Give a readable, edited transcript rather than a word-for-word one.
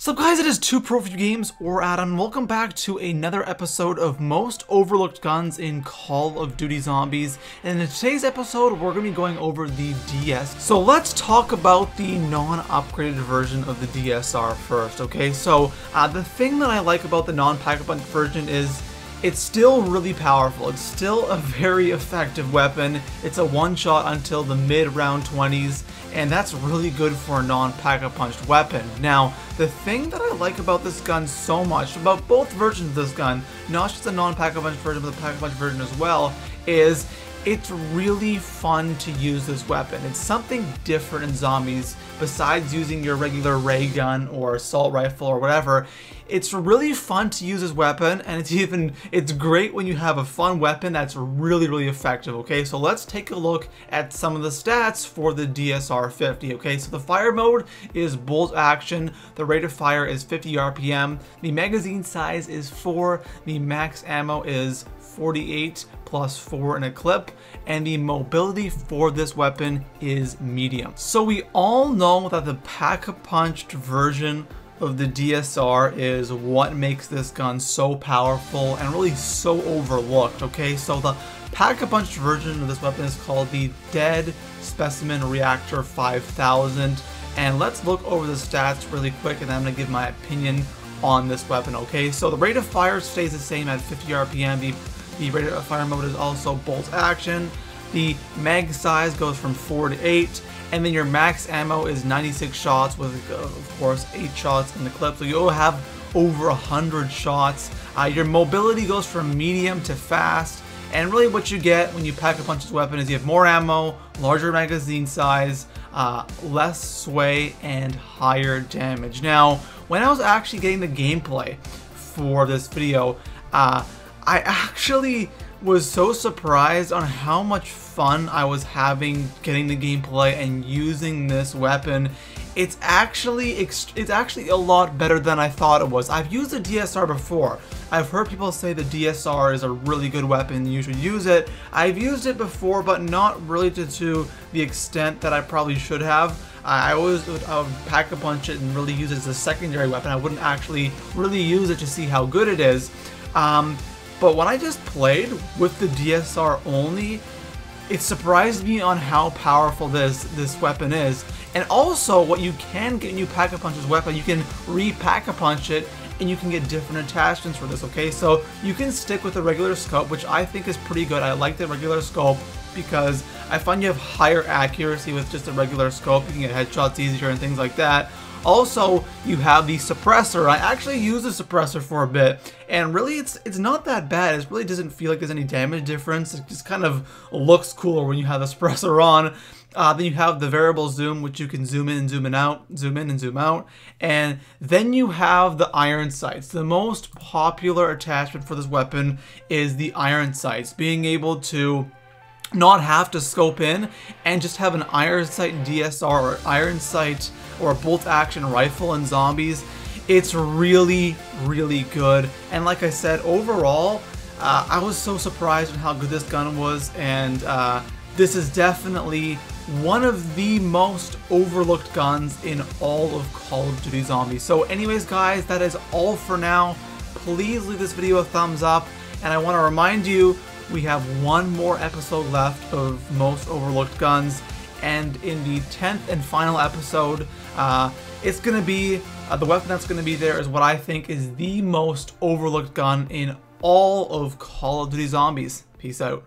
So guys, it is ToProForuGames or Adam. Welcome back to another episode of Most Overlooked Guns in Call of Duty Zombies. And in today's episode, we're going to be going over the DS. So let's talk about the non-upgraded version of the DSR first, okay? So the thing that I like about the non-pack-a-punch version is it's still really powerful. It's still a very effective weapon. It's a one-shot until the mid-round 20s, and that's really good for a non-pack-a-punched weapon. Now, the thing that I like about this gun so much, about both versions of this gun, not just the non-pack-a-punch version, but the pack-a-punch version as well, is it's really fun to use this weapon. It's something different in zombies besides using your regular ray gun or assault rifle or whatever. It's really fun to use this weapon, and it's great when you have a fun weapon that's really effective, okay? So let's take a look at some of the stats for the DSR 50, okay? So the fire mode is bolt action, the rate of fire is 50 RPM, the magazine size is 4, the max ammo is 48 plus 4 in a clip, and the mobility for this weapon is medium. So we all know that the pack-a-punched version of the DSR is what makes this gun so powerful and really so overlooked, okay? So the pack-a-punch version of this weapon is called the Dead Specimen Reactor 5000, and let's look over the stats really quick, and then I'm going to give my opinion on this weapon, okay? So the rate of fire stays the same at 50 RPM, the rate of fire mode is also bolt action, the mag size goes from 4 to 8, and then your max ammo is 96 shots with, of course, 8 shots in the clip, so you'll have over 100 shots. Your mobility goes from medium to fast, and really what you get when you pack-a-punch this weapon is you have more ammo, larger magazine size, less sway, and higher damage. Now, when I was actually getting the gameplay for this video, I actually was so surprised on how much fun I was having getting the gameplay and using this weapon. It's actually a lot better than I thought it was. I've used the DSR before. I've heard people say the DSR is a really good weapon, you should use it. I've used it before, but not really to the extent that I probably should have. I would pack-a-punch it and really use it as a secondary weapon. I wouldn't actually really use it to see how good it is. But when I just played with the DSR only, it surprised me on how powerful this weapon is. And also, what you can get when you pack-a-punch this weapon, you can re-pack-a-punch it, and you can get different attachments for this, okay? So you can stick with the regular scope, which I think is pretty good. I like the regular scope because I find you have higher accuracy with just a regular scope. You can get headshots easier and things like that. Also, you have the suppressor. I actually used the suppressor for a bit, and really it's not that bad. It really doesn't feel like there's any damage difference. It just kind of looks cooler when you have the suppressor on. Then you have the variable zoom, which you can zoom in and zoom out, and then you have the iron sights. The most popular attachment for this weapon is the iron sights, being able to not have to scope in and just have an iron sight DSR or iron sight or a bolt action rifle in zombies. It's really good, and like I said, overall I was so surprised at how good this gun was, and this is definitely one of the most overlooked guns in all of Call of Duty Zombies. So anyways guys, that is all for now. Please leave this video a thumbs up, and I want to remind you we have one more episode left of Most Overlooked Guns, and in the 10th and final episode, it's going to be, the weapon that's going to be there is what I think is the most overlooked gun in all of Call of Duty Zombies. Peace out.